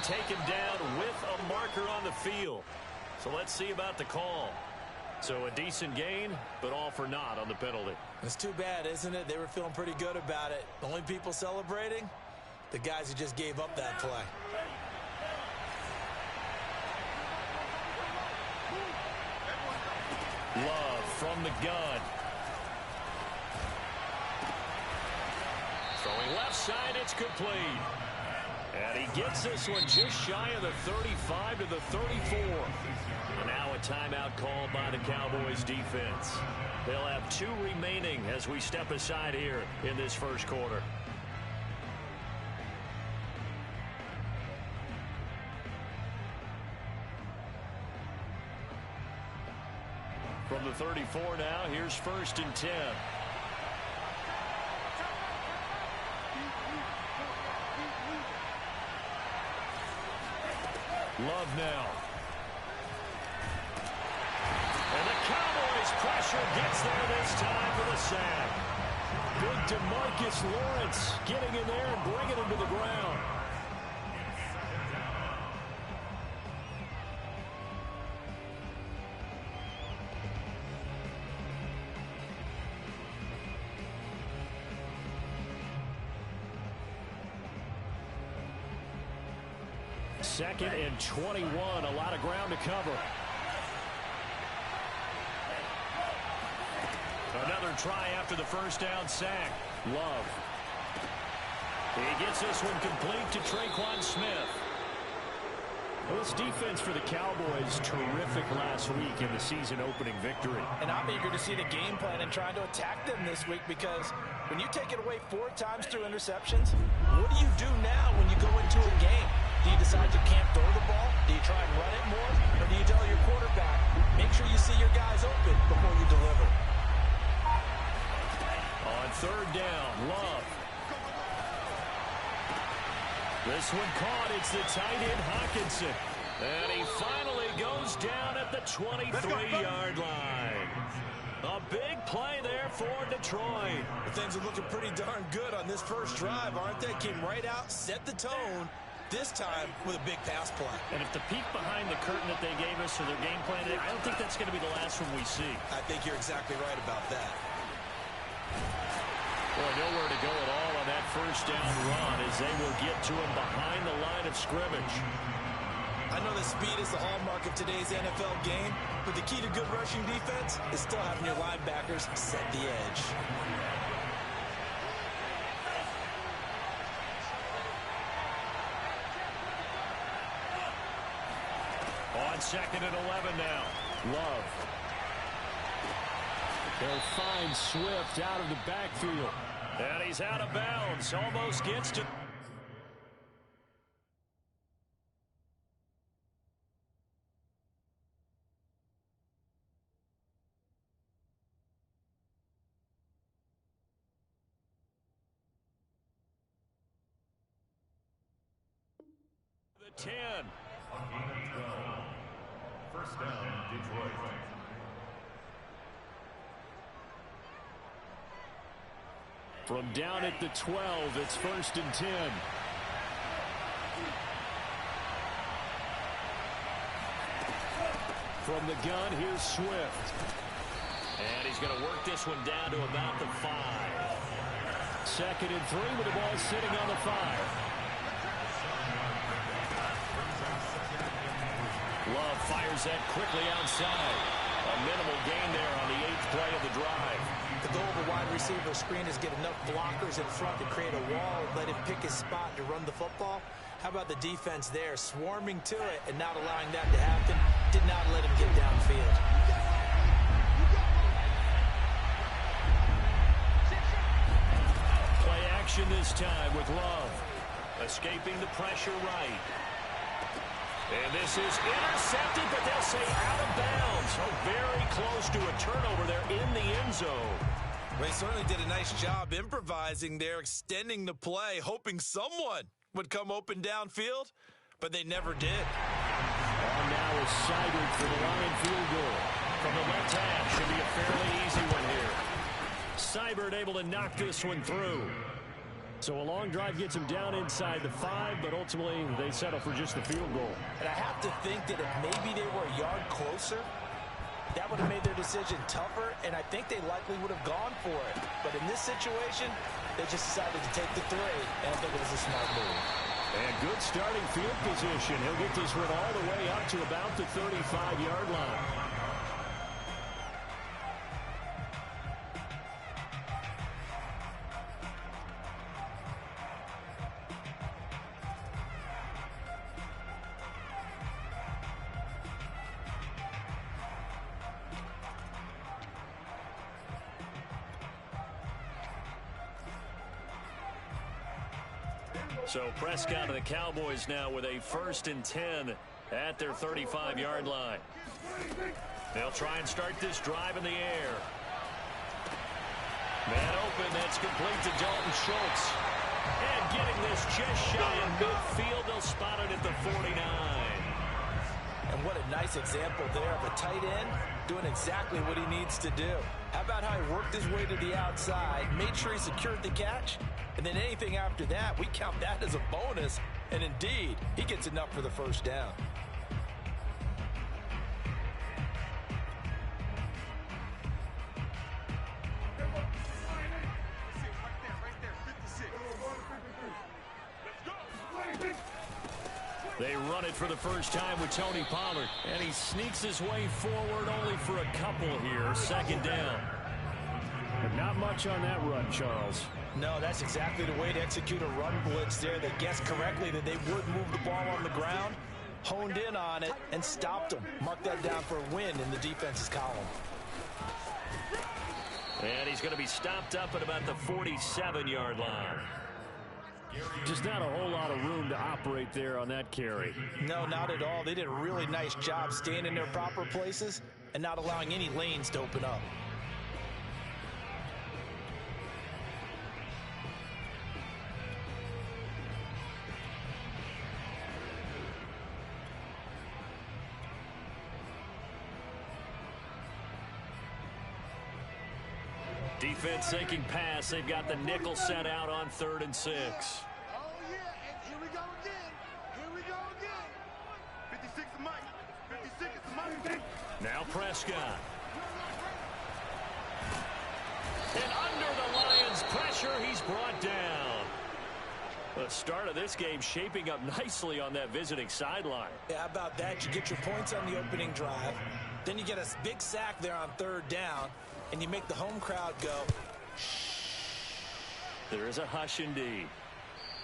taken down with a marker on the field. So let's see about the call. So a decent gain, but all for naught on the penalty. It's too bad, isn't it? They were feeling pretty good about it. The only people celebrating, the guys who just gave up that play. Love from the gun. Throwing left side, it's complete. And he gets this one just shy of the 35 to the 34. And now a timeout called by the Cowboys defense. They'll have 2 remaining as we step aside here in this first quarter. From the 34 now, here's 1st and 10. Love now. And the Cowboys pressure gets there this time for the sack. Big DeMarcus Lawrence getting in there and bringing him to the ground. Second and 21, a lot of ground to cover. Another try after the first down sack. Love. He gets this one complete to Traquan Smith. Well, this defense for the Cowboys, terrific last week in the season opening victory. And I'm eager to see the game plan and trying to attack them this week, because when you take it away 4 times through interceptions, what do you do now when you go into a game? Do you decide you can't throw the ball? Do you try and run it more? Or do you tell your quarterback, make sure you see your guys open before you deliver? On 3rd down, Love. This one caught. It's the tight end, Hawkinson. And he finally goes down at the 23-yard line. A big play there for Detroit. Things are looking pretty darn good on this first drive, aren't they? Came right out, set the tone. This time with a big pass play. And if the peek behind the curtain that they gave us for their game plan, I don't think that's going to be the last one we see. I think you're exactly right about that. Boy, nowhere to go at all on that first down run as they will get to him behind the line of scrimmage. I know that speed is the hallmark of today's NFL game, but the key to good rushing defense is still having your linebackers set the edge. On 2nd and 11 now. Love. They'll find Swift out of the backfield. And he's out of bounds. Almost gets to... the 10. First down, Detroit. From down at the 12, it's 1st and 10. From the gun, here's Swift. And he's going to work this one down to about the 5. 2nd and 3 with the ball sitting on the 5. Love fires that quickly outside. A minimal gain there on the 8th play of the drive. The goal of a wide receiver screen is get enough blockers in front to create a wall, let him pick his spot to run the football. How about the defense there, swarming to it and not allowing that to happen? Did not let him get downfield. Play action this time with Love. Escaping the pressure right. And this is intercepted, but they'll say out of bounds. So very close to a turnover there in the end zone. They certainly did a nice job improvising there, extending the play, hoping someone would come open downfield, but they never did. On now is Seibert for the Lion field goal. From the left half, should be a fairly easy one here. Seibert able to knock this one through. So a long drive gets them down inside the 5, but ultimately they settle for just the field goal. And I have to think that if maybe they were a yard closer, that would have made their decision tougher, and I think they likely would have gone for it. But in this situation, they just decided to take the 3, and I think it was a smart move. And good starting field position. He'll get this one all the way up to about the 35-yard line. So Prescott and the Cowboys now with a 1st and 10 at their 35-yard line. They'll try and start this drive in the air. Man open, that's complete to Dalton Schultz. And getting this just shy of midfield, they'll spot it at the 49. And what a nice example there of a tight end doing exactly what he needs to do. How about how he worked his way to the outside, made sure he secured the catch, and then anything after that, we count that as a bonus. And indeed, he gets enough for the 1st down. They run it for the first time with Tony Pollard. And he sneaks his way forward only for a couple here. 2nd down. But not much on that run, Charles. No, that's exactly the way to execute a run blitz there. They guessed correctly that they would move the ball on the ground, honed in on it, and stopped them. Mark that down for a win in the defense's column. And he's going to be stopped up at about the 47-yard line. Just not a whole lot of room to operate there on that carry. No, not at all. They did a really nice job staying in their proper places and not allowing any lanes to open up. Defense sinking pass. They've got the nickel set out on 3rd and 6. Oh, yeah, and here we go again. Here we go again. 56 is Mike. 56 is Mike. Now Prescott. And under the Lions' pressure, he's brought down. The start of this game shaping up nicely on that visiting sideline. Yeah, how about that? You get your points on the opening drive. Then you get a big sack there on 3rd down. And you make the home crowd go, shh. There is a hush indeed.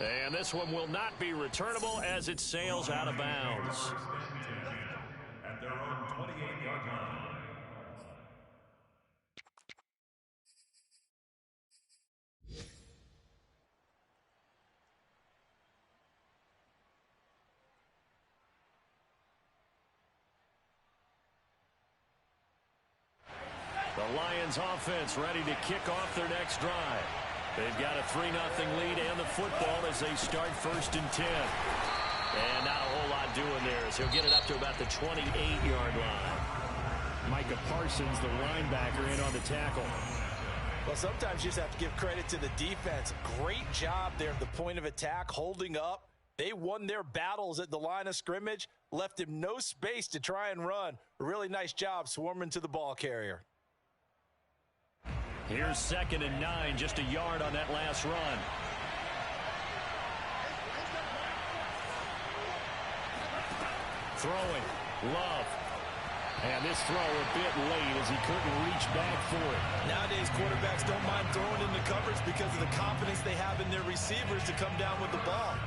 And this one will not be returnable as it sails out of bounds. At their own 28-yard line. The Lions offense ready to kick off their next drive. They've got a 3-0 lead and the football as they start 1st and 10. And not a whole lot doing there as he'll get it up to about the 28-yard line. Micah Parsons, the linebacker, in on the tackle. Well, sometimes you just have to give credit to the defense. Great job there at the point of attack, holding up. They won their battles at the line of scrimmage, left him no space to try and run. A really nice job swarming to the ball carrier. Here's 2nd and 9, just a yard on that last run. Throwing, Love. And this throw a bit late as he couldn't reach back for it. Nowadays, quarterbacks don't mind throwing into coverage because of the confidence they have in their receivers to come down with the ball.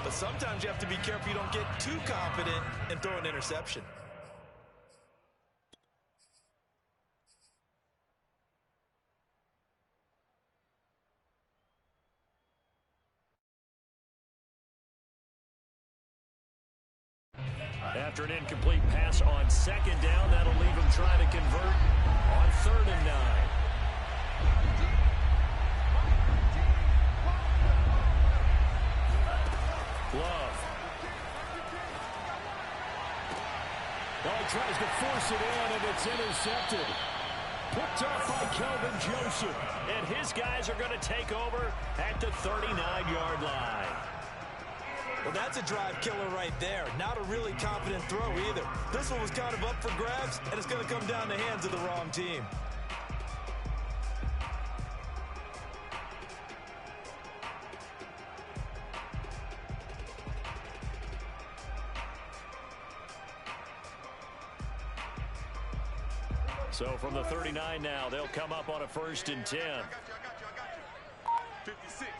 But sometimes you have to be careful you don't get too confident and throw an interception. After an incomplete pass on 2nd down, that'll leave him trying to convert on 3rd and 9. Love. Well, he tries to force it in, and it's intercepted. Picked up by Kelvin Joseph. And his guys are going to take over at the 39-yard line. Well, that's a drive killer right there. Not a really confident throw either. This one was kind of up for grabs, and it's going to come down the hands of the wrong team. So from the 39 now, they'll come up on a 1st and 10. 56.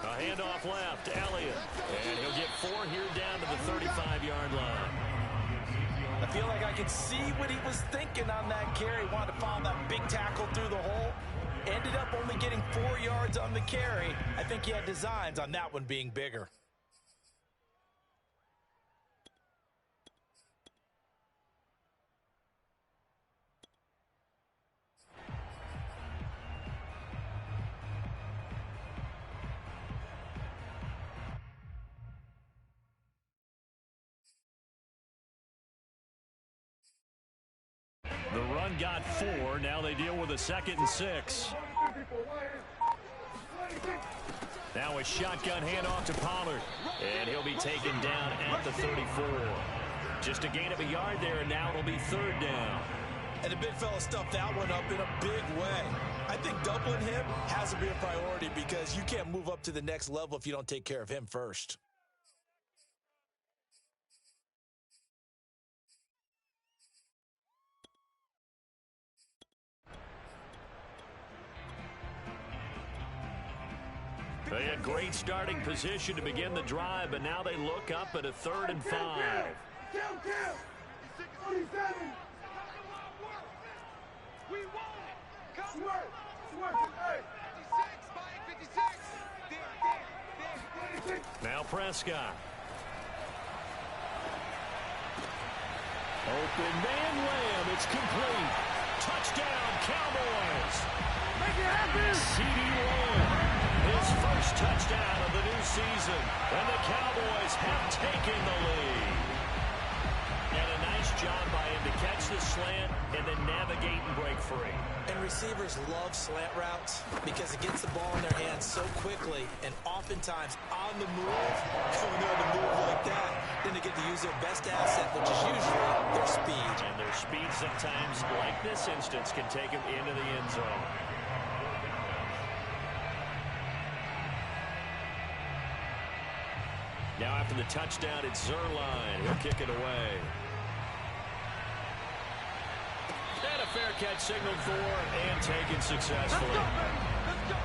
A handoff left, Elliott. And he'll get 4 here down to the 35-yard line. I feel like I can see what he was thinking on that carry. Wanted to follow that big tackle through the hole. Ended up only getting 4 yards on the carry. I think he had designs on that one being bigger. The run got 4. Now they deal with a 2nd and 6. Now a shotgun handoff to Pollard. And he'll be taken down at the 34. Just a gain of a yard there, and now it'll be 3rd down. And the big fella stuffed that one up in a big way. I think doubling him has to be a priority because you can't move up to the next level if you don't take care of him first. They had great starting position to begin the drive, but now they look up at a 3rd and 5. We won it. Come work. 56. Now Prescott. Open man Lamb. It's complete. Touchdown, Cowboys. Make it happen. CeeDee Lamb. His first touchdown of the new season. And the Cowboys have taken the lead. And a nice job by him to catch the slant and then navigate and break free. And receivers love slant routes because it gets the ball in their hands so quickly and oftentimes on the move. When they're on the move like that, then they get to use their best asset, which is usually their speed. And their speed sometimes, like this instance, can take them into the end zone. Now after the touchdown, it's Zerline. He'll kick it away. And a fair catch signaled for and taken successfully. Let's go.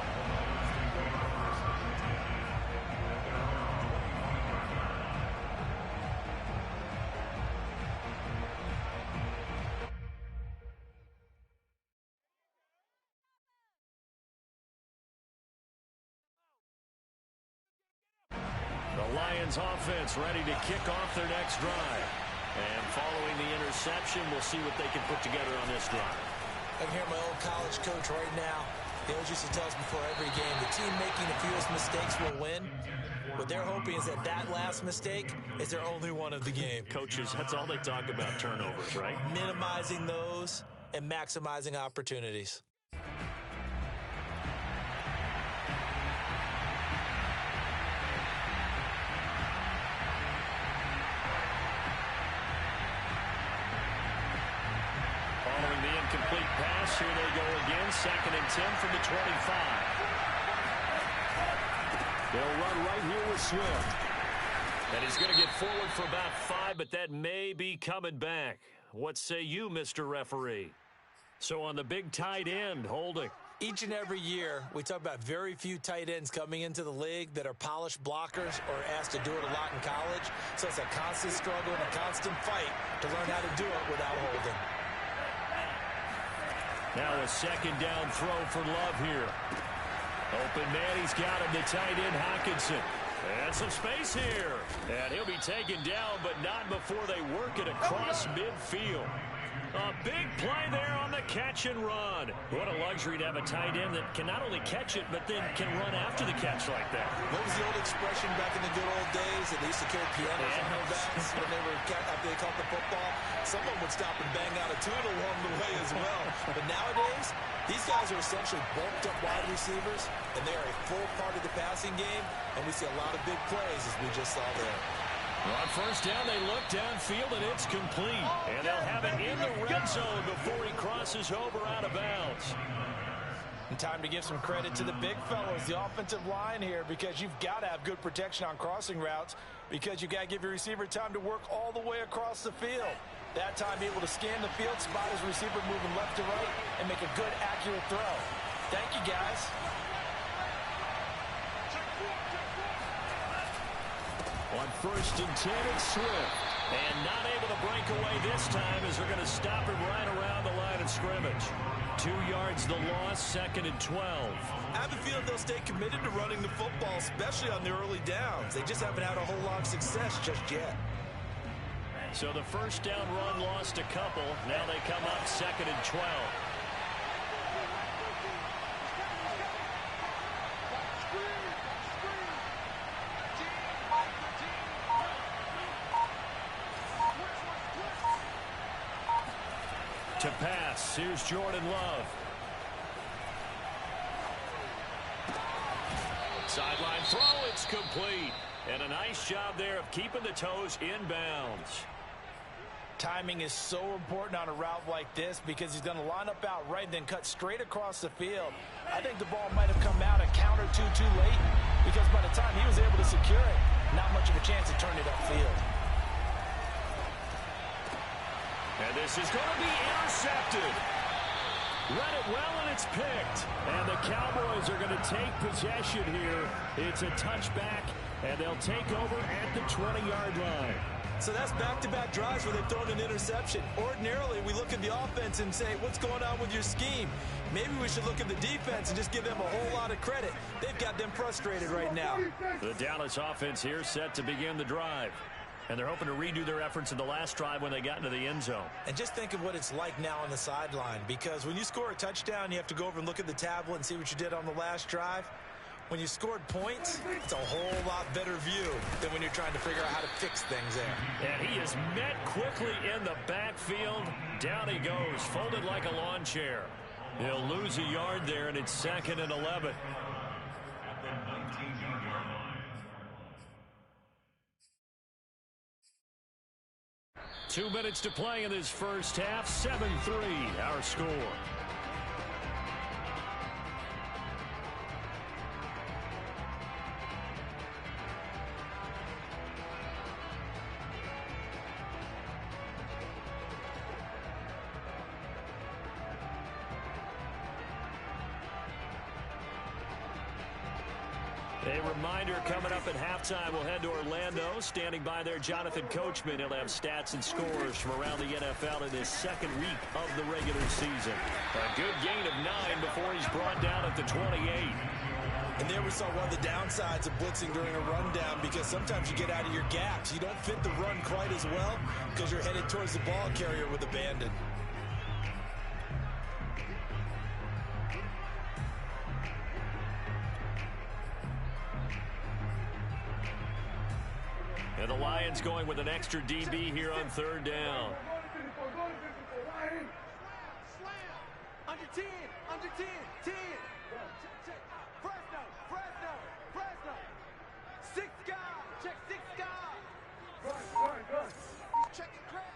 The Lions offense ready to kick off their next drive. And following the interception, we'll see what they can put together on this drive. I can hear my old college coach right now. He always used to tell us before every game, the team making the fewest mistakes will win. What they're hoping is that that last mistake is their only one of the game. Coaches, that's all they talk about, turnovers, right? Minimizing those and maximizing opportunities. Following the incomplete pass, here they go again. 2nd and 10 from the 25. They'll run right here with Swift. And he's going to get forward for about 5, but that may be coming back. What say you, Mr. Referee? So on the big tight end, holding. Each and every year, we talk about very few tight ends coming into the league that are polished blockers or asked to do it a lot in college. So it's a constant struggle and a constant fight to learn how to do it without holding. Now a 2nd down throw for Love here. Open man, he's got him, the tight end, Hockenson. And some space here. And he'll be taken down, but not before they work it across midfield. A big play there on the catch and run. What a luxury to have a tight end that can not only catch it, but then can run after the catch like that. What was the old expression back in the good old days that they used to carry pianos on their backs when they were after they caught the football? Someone would stop and bang out a tune along the way as well. But nowadays, these guys are essentially bulked up wide receivers, and they are a full part of the passing game, and we see a lot of big plays as we just saw there. On first down, they look downfield, and it's complete. And they'll have it in the red zone before he crosses over out of bounds. And time to give some credit to the big fellows, the offensive line here, because you've got to have good protection on crossing routes because you've got to give your receiver time to work all the way across the field. That time, be able to scan the field, spot his receiver moving left to right, and make a good, accurate throw. Thank you, guys. On first and 10, it's Swift. And not able to break away this time as they're going to stop him right around the line of scrimmage. 2 yards the loss, 2nd and 12. I have a feeling they'll stay committed to running the football, especially on the early downs. They just haven't had a whole lot of success just yet. So the first down run lost a couple. Now they come up 2nd and 12. To pass, here's Jordan Love. Sideline throw, it's complete. And a nice job there of keeping the toes inbounds. Timing is so important on a route like this because he's going to line up out right and then cut straight across the field. I think the ball might have come out a count or two too late because by the time he was able to secure it, not much of a chance to turn it upfield. And this is going to be intercepted. Read it well, and it's picked. And the Cowboys are going to take possession here. It's a touchback, and they'll take over at the 20-yard line. So that's back-to-back drives where they've thrown an interception. Ordinarily, we look at the offense and say, what's going on with your scheme? Maybe we should look at the defense and just give them a whole lot of credit. They've got them frustrated right now. The Dallas offense here set to begin the drive. And they're hoping to redo their efforts in the last drive when they got into the end zone. And just think of what it's like now on the sideline, because when you score a touchdown, you have to go over and look at the tablet and see what you did on the last drive. When you scored points, it's a whole lot better view than when you're trying to figure out how to fix things there. And he is met quickly in the backfield. Down he goes, folded like a lawn chair. He'll lose a yard there, and it's 2nd and 11. 2 minutes to play in this first half. 7-3, our score. A reminder coming up at halftime, we'll head to Orlando. Standing by there, Jonathan Coachman. He'll have stats and scores from around the NFL in this second week of the regular season. A good gain of 9 before he's brought down at the 28. And there we saw one of the downsides of blitzing during a rundown, because sometimes you get out of your gaps. You don't fit the run quite as well because you're headed towards the ball carrier with abandon. And the Lions going with an extra DB here on third down. Under 10, under 10, 10. Fresno. 6 guys, check 6 guys. Run. He's checking crack.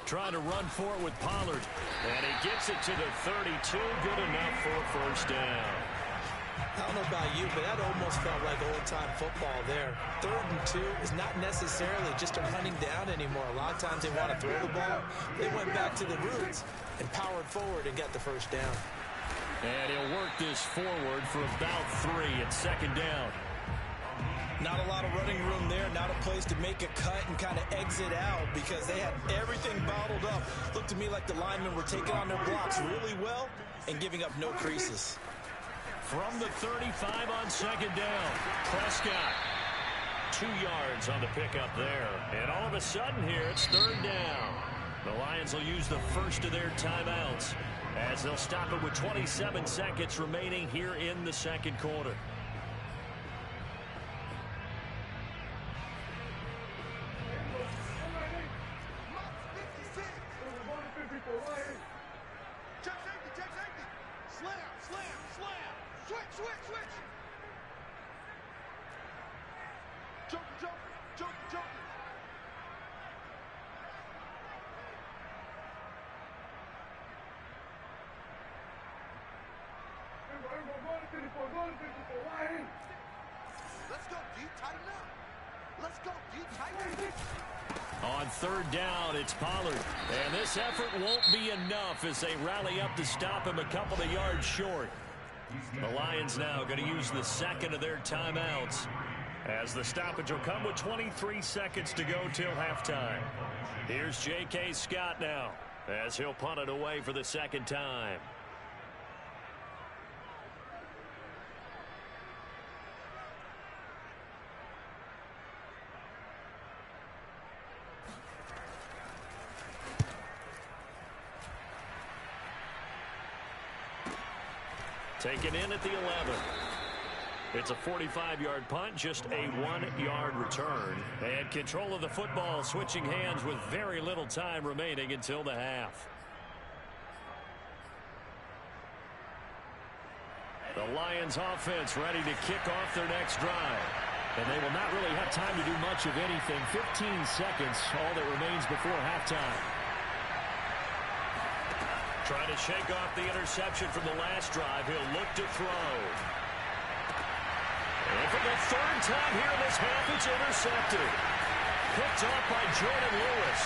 Trying to run for it with Pollard. And he gets it to the 32. Good enough for a first down. I don't know about you, but that almost felt like old-time football there. 3rd and 2 is not necessarily just a hunting down anymore. A lot of times they want to throw the ball. They went back to the roots and powered forward and got the first down. And he'll work this forward for about 3 at 2nd down. Not a lot of running room there, not a place to make a cut and kind of exit out because they had everything bottled up. Looked to me like the linemen were taking on their blocks really well and giving up no creases. From the 35 on 2nd down, Prescott. 2 yards on the pickup there. And all of of a sudden here, it's third down. The Lions will use the first of their timeouts as they'll stop it with 27 seconds remaining here in the second quarter. Let's go deep, tighten up. Let's go deep, tighten up. On third down, it's Pollard. And this effort won't be enough as they rally up to stop him a couple of yards short. The Lions now going to use the second of their timeouts as the stoppage will come with 23 seconds to go till halftime. Here's J.K. Scott now as he'll punt it away for the second time. Taken in at the 11. It's a 45-yard punt, just a 1-yard return. And control of the football switching hands with very little time remaining until the half. The Lions offense ready to kick off their next drive. And they will not really have time to do much of anything. 15 seconds, all that remains before halftime. Trying to shake off the interception from the last drive. He'll look to throw. And for the third time here in this half, it's intercepted. Picked off by Jordan Lewis.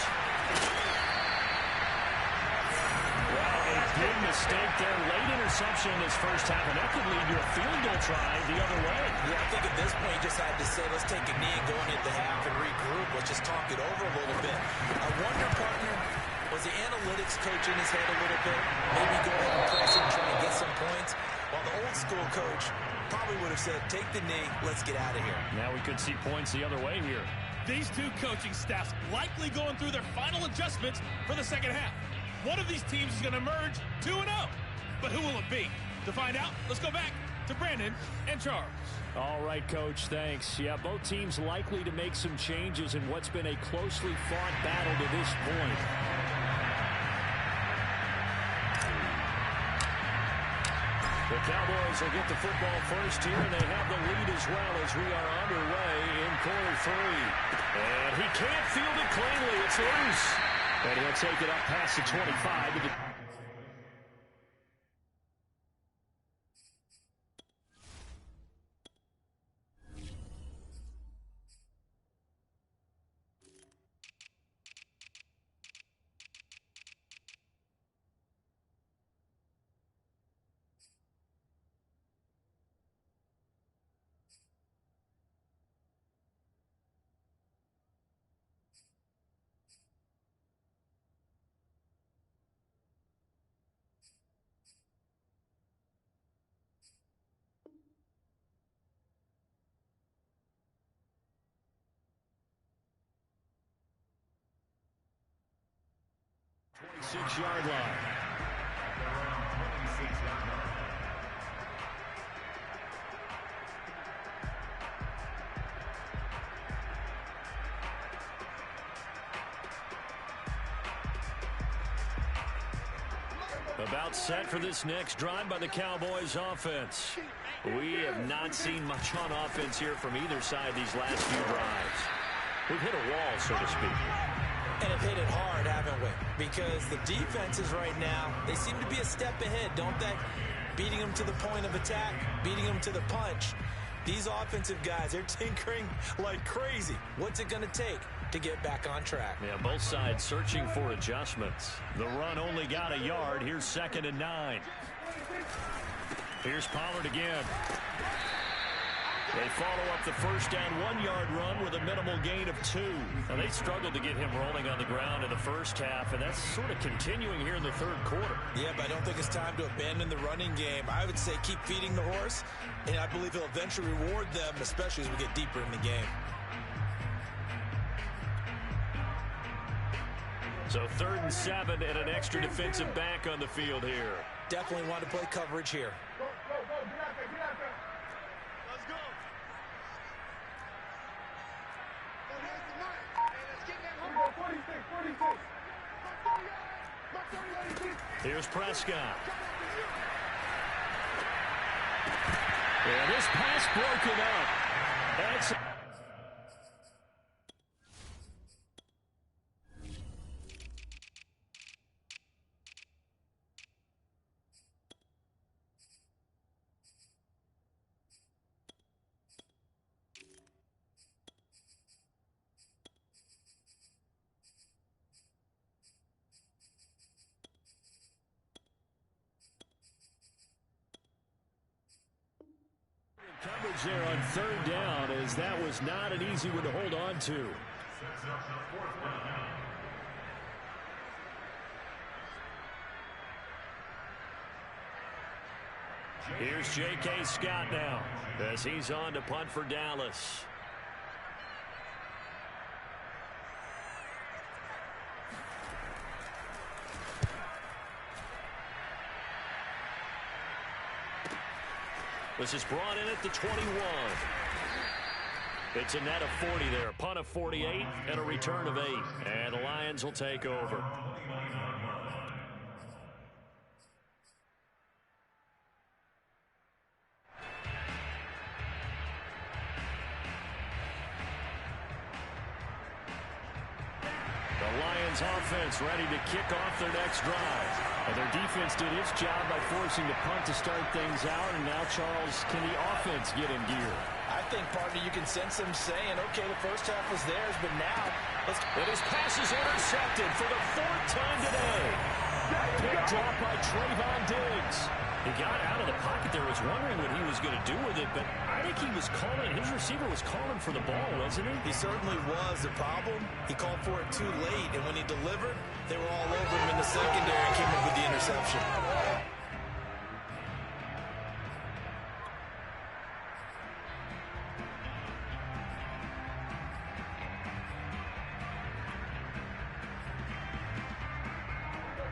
Wow, a big mistake there. Late interception in his first half, and that could lead to a field goal try the other way. Yeah, I think at this point you just had to say, let's take a knee and go into the half and regroup. Let's just talk it over a little bit. I wonder, partner, was the analytics coach in his head a little bit? Maybe go ahead and press him, try and get some points. While the old school coach probably would have said, take the knee, let's get out of here. Now we could see points the other way here. These two coaching staffs likely going through their final adjustments for the second half. One of these teams is going to emerge 2-0. But who will it be? To find out, let's go back to Brandon and Charles. All right, Coach, thanks. Yeah, both teams likely to make some changes in what's been a closely fought battle to this point. The Cowboys will get the football first here, and they have the lead as well as we are underway in quarter three. And he can't field it cleanly. It's loose. And he'll take it up past the 25 to the... Six-yard line. About set for this next drive by the Cowboys offense. We have not seen much on offense here from either side these last few drives. We've hit a wall, so to speak. And have hit it hard, haven't we? Because the defenses right now, they seem to be a step ahead, don't they? Beating them to the point of attack, beating them to the punch. These offensive guys, they're tinkering like crazy. What's it going to take to get back on track? Yeah, both sides searching for adjustments. The run only got a yard. Here's 2nd and 9. Here's Pollard again. They follow up the first down 1-yard run with a minimal gain of 2. Now, they struggled to get him rolling on the ground in the first half, and that's sort of continuing here in the third quarter. Yeah, but I don't think it's time to abandon the running game. I would say keep feeding the horse, and I believe he'll eventually reward them, especially as we get deeper in the game. So 3rd and 7 and an extra defensive back on the field here. Definitely want to play coverage here. Let's go. Here's Prescott. And this pass broken up. That's coverage there on 3rd down, as that was not an easy one to hold on to. Here's J.K. Scott now, as he's on to punt for Dallas. This is brought in at the 21. It's a net of 40 there. Punt of 48 and a return of 8. And the Lions will take over. The Lions offense ready to kick off their next drive. And their defense did its job by forcing the punt to start things out. And now, Charles, can the offense get in gear? I think, partner, you can sense them saying, okay, the first half was theirs, but now let's... And his pass is intercepted for the 4th time today. Pick drop by Trayvon Diggs. He got out of the pocket there, was wondering what he was going to do with it, but I think he was calling, his receiver was calling for the ball, wasn't he? He certainly was. The problem, he called for it too late, and when he delivered, they were all over him in the secondary and came up with the interception.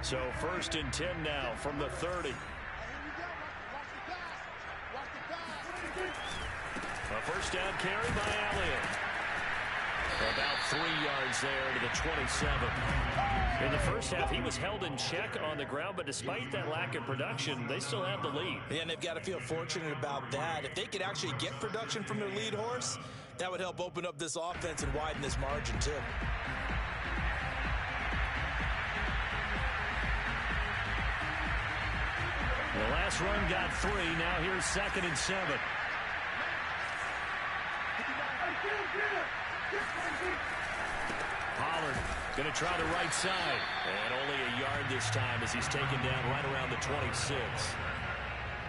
So 1st and 10 now from the 30. A 1st down carry by Elliott. About 3 yards there to the 27. In the first half, he was held in check on the ground, but despite that lack of production, they still have the lead. Yeah, and they've got to feel fortunate about that. If they could actually get production from their lead horse, that would help open up this offense and widen this margin, too. The last run got 3. Now here's 2nd and 7. Pollard going to try the right side. And only a yard this time as he's taken down right around the 26.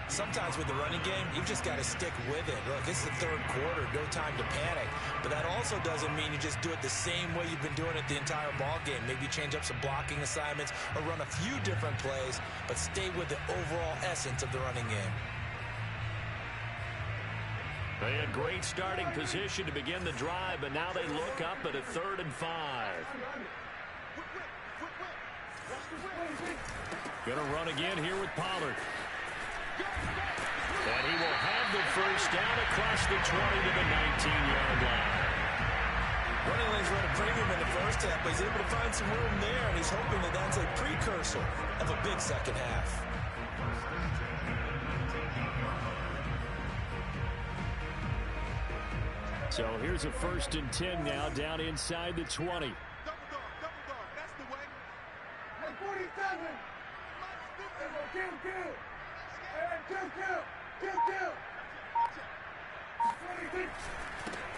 Sometimes with the running game, you've just got to stick with it. Look, it's the 3rd quarter, no time to panic. But that also doesn't mean you just do it the same way you've been doing it the entire ball game. Maybe change up some blocking assignments or run a few different plays, but stay with the overall essence of the running game. They had great starting position to begin the drive, but now they look up at a 3rd and 5. Going to run again here with Pollard. And he will have the 1st down across the 20 to the 19-yard line. Running lanes run a premium in the first half, but he's able to find some room there, and he's hoping that that's a precursor of a big second half. So here's a 1st and 10 now, down inside the 20. Double dog, that's the way. Hey, 47. Kill. Hey, kill.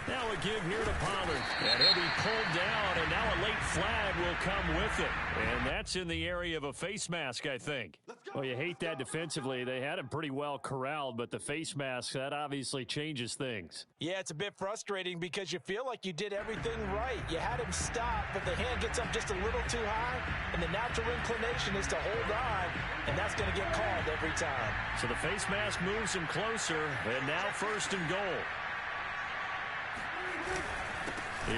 Now a give here to Pollard. And he'll be pulled down, and now a late flag will come with it. And that's in the area of a face mask, I think. Well, you hate that defensively. They had him pretty well corralled, but the face mask, that obviously changes things. Yeah, it's a bit frustrating because you feel like you did everything right. You had him stop, but the hand gets up just a little too high, and the natural inclination is to hold on, and that's going to get called every time. So the face mask moves him closer, and now 1st and goal.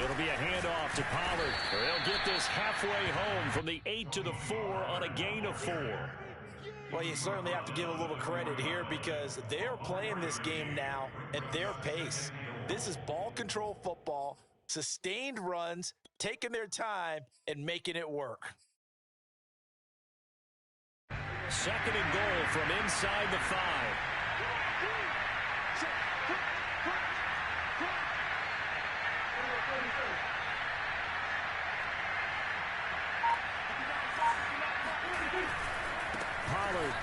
It'll be a handoff to Pollard. They'll get this halfway home from the 8 to the 4 on a gain of 4. Well, you certainly have to give a little credit here because they're playing this game now at their pace. This is ball control football, sustained runs, taking their time, and making it work. Second and goal from inside the 5. Pollard.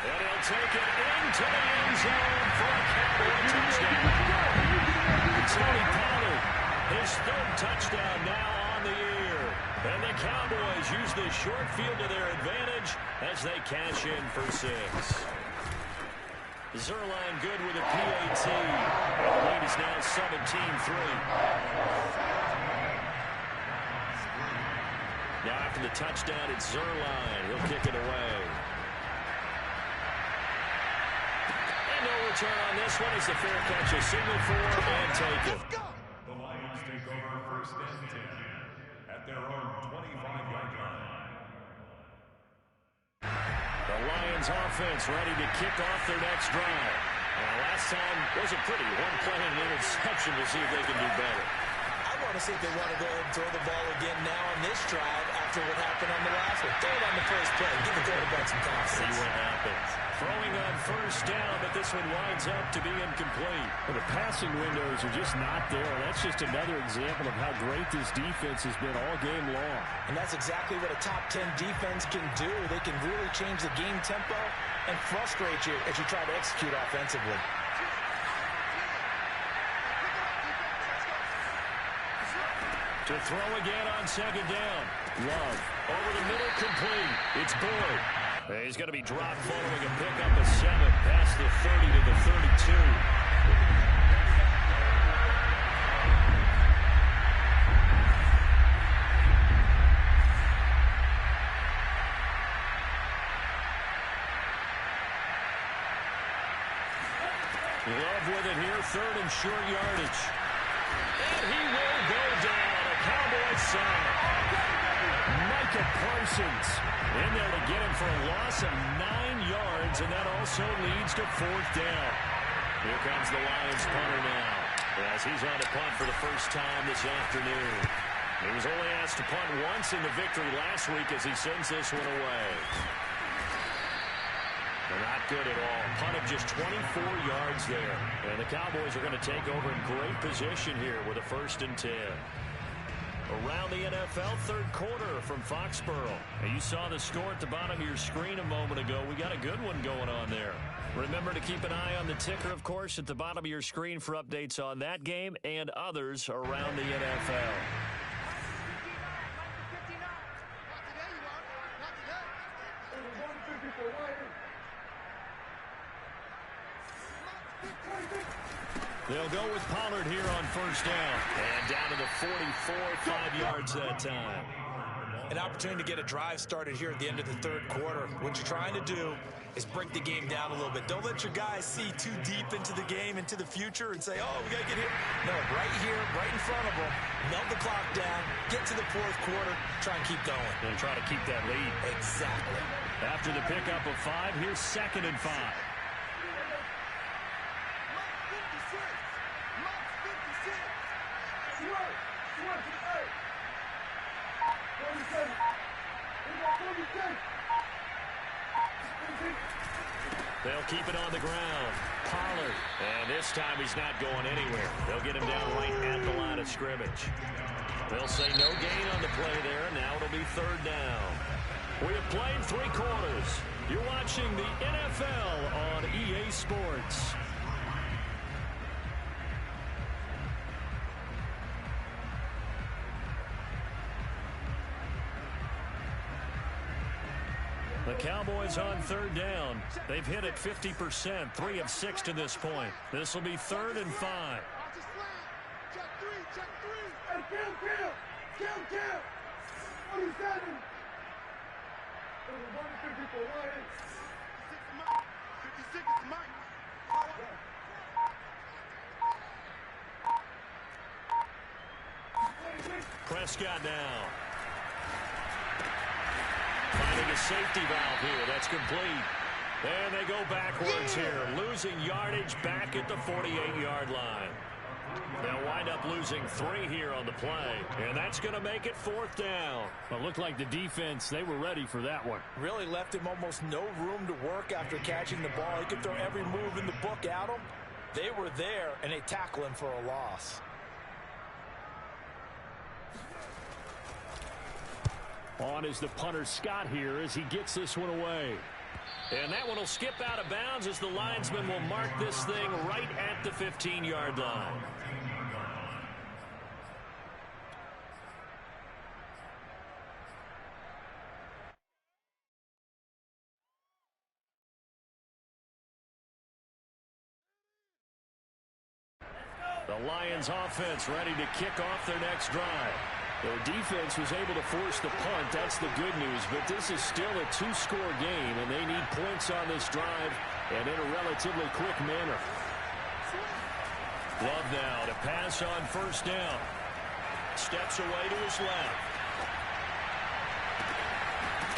And he'll take it into the end zone for a Cowboy touchdown. Tony Pollard, his third touchdown now on the year. And the Cowboys use the short field to their advantage as they cash in for 6. Zerline good with a PAT. The lead is now 17-3. Now after the touchdown, it's Zerline. He'll kick it away. And no return on this one. It's a fair catch, a signal for and take it. The Lions take over first and 10 at their own 25-yard line. The Lions offense ready to kick off their next drive. Last time was a pretty one-play and interception. We'll see if they can do better. I want to see if they want to go ahead and throw the ball again now on this drive after what happened on the last one. Throw it on the first play. Give the quarterback some confidence. See what happens. Throwing on first down, but this one winds up to be incomplete. Well, the passing windows are just not there. That's just another example of how great this defense has been all game long. And that's exactly what a top 10 defense can do. They can really change the game tempo and frustrate you as you try to execute offensively. To throw again on second down. Love. Over the middle, complete. It's Boyd. He's going to be dropped following a pickup of 7 past the 30 to the 32. Love with it here, third and short yardage. And he will go down. A Cowboys side. Micah Parsons in there to get him for a loss of 9 yards, and that also leads to fourth down. Here comes the Lions punter now, as he's on to punt for the first time this afternoon. He was only asked to punt once in the victory last week as he sends this one away. They're not good at all. Punt of just 24 yards there. And the Cowboys are going to take over in great position here with a 1st and 10. Around the NFL, third quarter from Foxborough. And you saw the score at the bottom of your screen a moment ago. We got a good one going on there. Remember to keep an eye on the ticker, of course, at the bottom of your screen for updates on that game and others around the NFL. They'll go with Pollard here on first down. And down to the 44, 5 yards that time. An opportunity to get a drive started here at the end of the third quarter. What you're trying to do is break the game down a little bit. Don't let your guys see too deep into the game, into the future, and say, oh, we got to get here. No, right here, right in front of them, melt the clock down, get to the fourth quarter, try and keep going. And try to keep that lead. Exactly. After the pickup of 5, here's 2nd and 5. They'll keep it on the ground. Pollard. And this time he's not going anywhere. They'll get him down right at the line of scrimmage. They'll say no gain on the play there. Now it'll be third down. We have played 3 quarters. You're watching the NFL on EA Sports. The Cowboys on third down. They've hit it 50%, 3 of 6 to this point. This will be 3rd and 5. Check 3, check 3. Hey, kill. 27. 56 is Mike. Prescott now. Finding a safety valve here. That's complete. And they go backwards here. Losing yardage back at the 48-yard line. They'll wind up losing 3 here on the play. And that's going to make it 4th down. Well, it looked like the defense, they were ready for that one. Really left him almost no room to work after catching the ball. He could throw every move in the book at him. They were there, and they tackle him for a loss. On is the punter Scott here as he gets this one away. And that one will skip out of bounds as the linesman will mark this thing right at the 15-yard line. The Lions offense ready to kick off their next drive. Their defense was able to force the punt. That's the good news. But this is still a 2-score game, and they need points on this drive and in a relatively quick manner. Love now to pass on 1st down. Steps away to his left.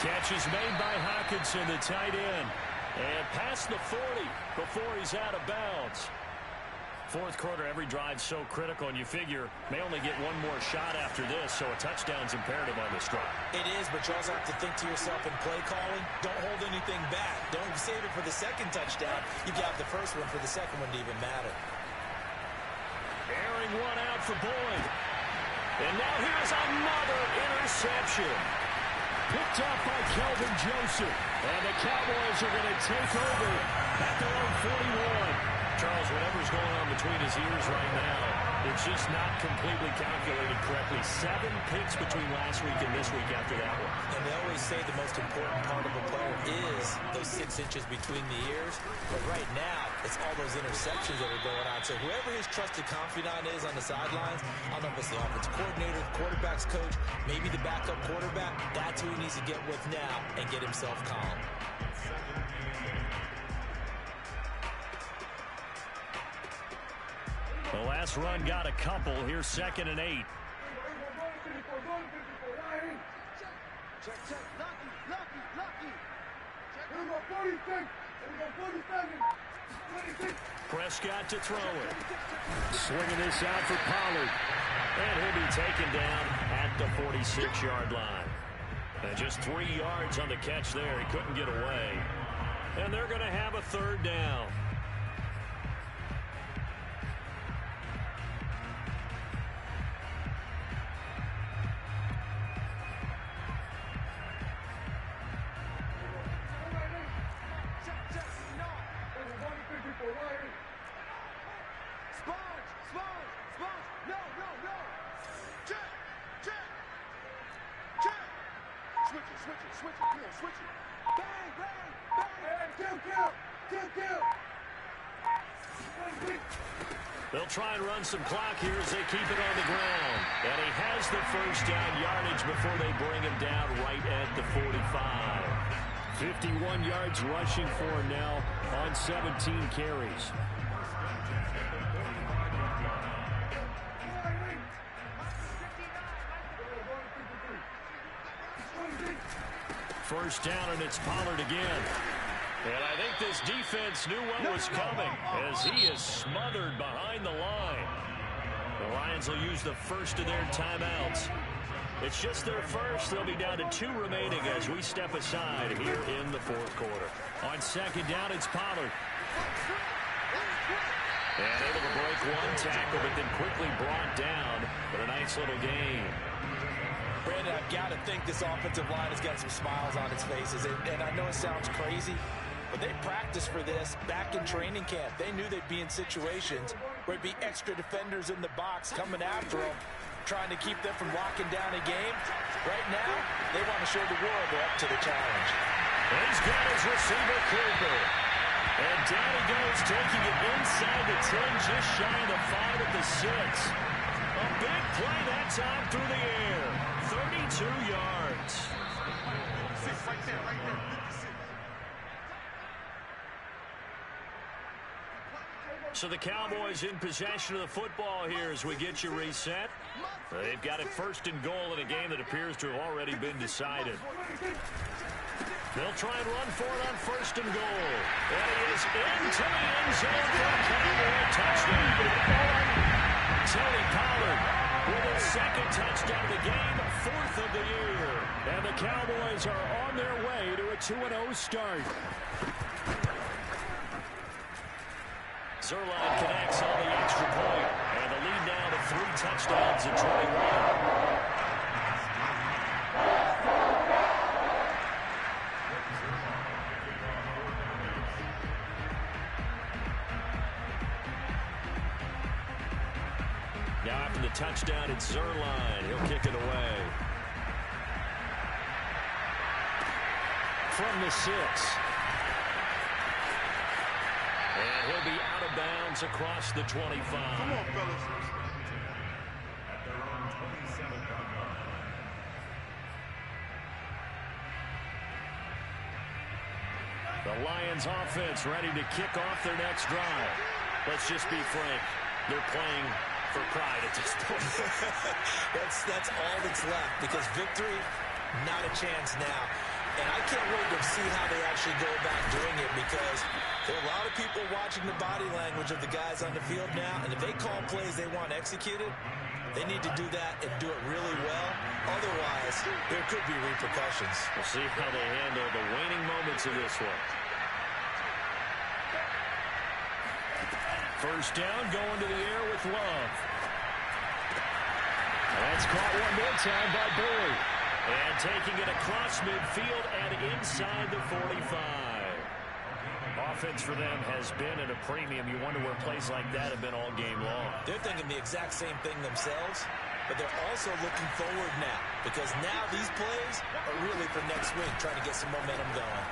Catch is made by Hockenson, the tight end. And past the 40 before he's out of bounds. 4th quarter, every drive's so critical, and you figure may only get one more shot after this, so a touchdown's imperative on this drive. It is, but you also have to think to yourself in play calling, don't hold anything back. Don't save it for the 2nd touchdown. You got the 1st one for the 2nd one to even matter. Airing one out for Boyd. And now here's another interception. Picked up by Kelvin Joseph. And the Cowboys are going to take over at their own 41. Charles, whatever's going on between his ears right now, it's just not completely calculated correctly. 7 picks between last week and this week after that one. And they always say the most important part of a player is those 6 inches between the ears. But right now, it's all those interceptions that are going on. So whoever his trusted confidant is on the sidelines, I don't know if it's the offensive coordinator, the quarterback's coach, maybe the backup quarterback, that's who he needs to get with now and get himself calm. The last run got a couple. Here's 2nd and 8. Check, check. Lucky. Prescott to throw it. Swinging this out for Pollard. And he'll be taken down at the 46-yard line. And just 3 yards on the catch there. He couldn't get away. And they're going to have a 3rd down. Switch it. Bang. Kill. They'll try and run some clock here as they keep it on the ground. And he has the 1st down yardage before they bring him down right at the 45. 51 yards rushing for him now on 17 carries. First down, and it's Pollard again. And I think this defense knew what was coming as he is smothered behind the line. The Lions will use the first of their timeouts. It's just their first. They'll be down to 2 remaining as we step aside here in the 4th quarter. On 2nd down, it's Pollard. And able to break one tackle, but then quickly brought down. But a nice little gain. Brandon, I've got to think this offensive line has got some smiles on its faces. And I know it sounds crazy, but they practiced for this back in training camp. They knew they'd be in situations where it'd be extra defenders in the box coming after them, trying to keep them from locking down a game. Right now, they want to show the world they're up to the challenge. And he's got his receiver, Cooper. And down he goes, taking it inside the 10, just shy of the 5 at the 6. A big play that time through the air. 32 yards. Right there. So the Cowboys in possession of the football here as we get you reset. They've got it first and goal in a game that appears to have already been decided. They'll try and run for it on first and goal. And he is into the end zone for a Cowboy touchdown. Tony Pollard with his second touchdown of the game, fourth of the year. And the Cowboys are on their way to a 2-0 start. Zerline connects on the extra point, and the lead now to 3 touchdowns and 21. Now after the touchdown, it's Zerline. He'll kick it away. From the 6. And he'll be out of bounds across the 25. Come on, fellas. At their own 27-yard line. The Lions offense ready to kick off their next drive. Let's just be frank. They're playing for pride at this point. That's all that's left, because victory, not a chance now. And I can't wait to see how they actually go about doing it, because there are a lot of people watching the body language of the guys on the field now, and if they call plays they want executed, they need to do that and do it really well. Otherwise, there could be repercussions. We'll see how they handle the waning moments of this one. First down, going to the air with Love. That's caught one more time by Boyd. And taking it across midfield and inside the 45. Offense for them has been at a premium. You wonder where plays like that have been all game long. They're thinking the exact same thing themselves, but they're also looking forward now, because now these plays are really for next week, trying to get some momentum going.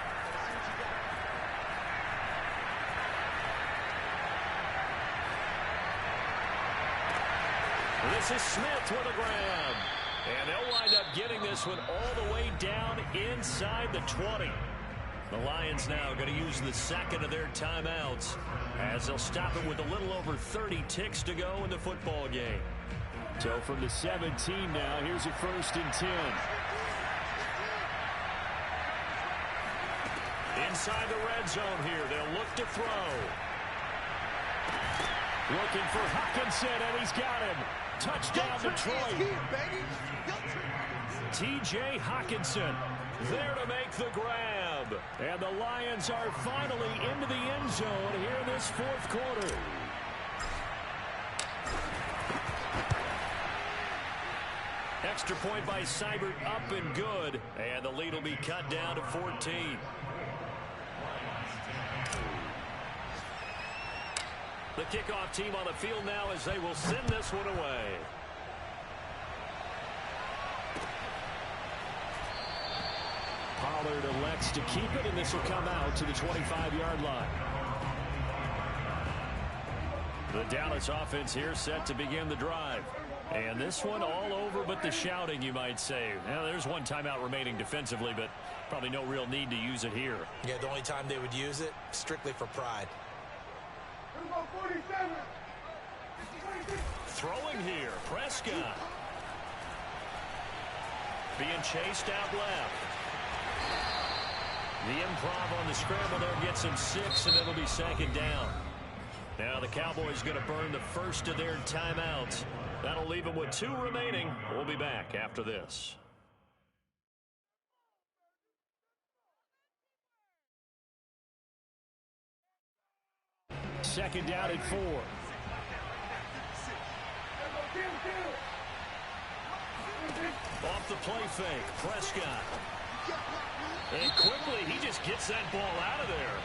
This is Smith with a grab. And they'll wind up getting this one all the way down inside the 20. The Lions now going to use the second of their timeouts as they'll stop it with a little over 30 ticks to go in the football game. So from the 17 now, here's a 1st and 10. Inside the red zone here, they'll look to throw. Looking for Hockenson, and he's got him. Touchdown, Detroit. T.J. Hockenson there to make the grab. And the Lions are finally into the end zone here in this 4th quarter. Extra point by Seibert, up and good. And the lead will be cut down to 14. The kickoff team on the field now as they will send this one away. Pollard elects to keep it, and this will come out to the 25-yard line. The Dallas offense here set to begin the drive. And this one all over but the shouting, you might say. Now, there's one timeout remaining defensively, but probably no real need to use it here. Yeah, the only time they would use it, strictly for pride. Throwing here, Prescott. Being chased out left. The improv on the scramble there gets him 6, and it'll be 2nd down. Now the Cowboys going to burn the first of their timeouts. That'll leave them with 2 remaining. We'll be back after this. Second down at 4. Off the play fake, Prescott. And quickly, he just gets that ball out of there.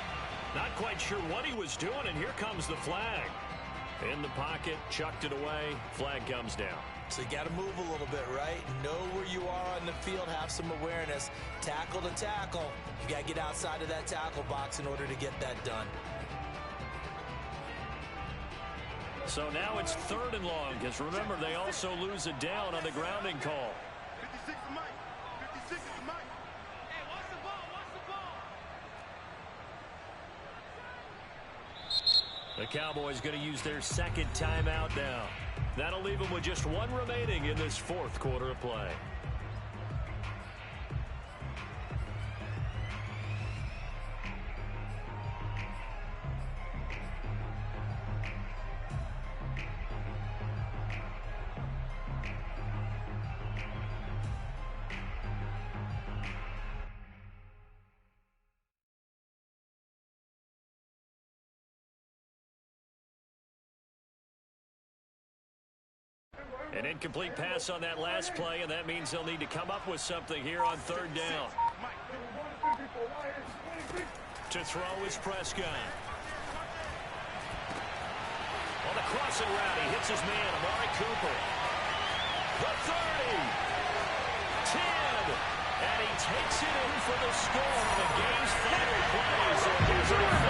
Not quite sure what he was doing, and here comes the flag. In the pocket, chucked it away, flag comes down. So you got to move a little bit, right? Know where you are on the field, have some awareness. Tackle to tackle. You got to get outside of that tackle box in order to get that done. So now it's 3rd and long, because remember, they also lose a down on the grounding call. 56 is Mike. 56 is Mike. Hey, watch the ball. Watch the ball. The Cowboys going to use their second timeout now. That'll leave them with just one remaining in this fourth quarter of play. An incomplete pass on that last play, and that means they'll need to come up with something here on third down. To throw is Prescott. On the crossing route, he hits his man, Amari Cooper. The 30. 10. And he takes it in for the score on the game's final play. So here's a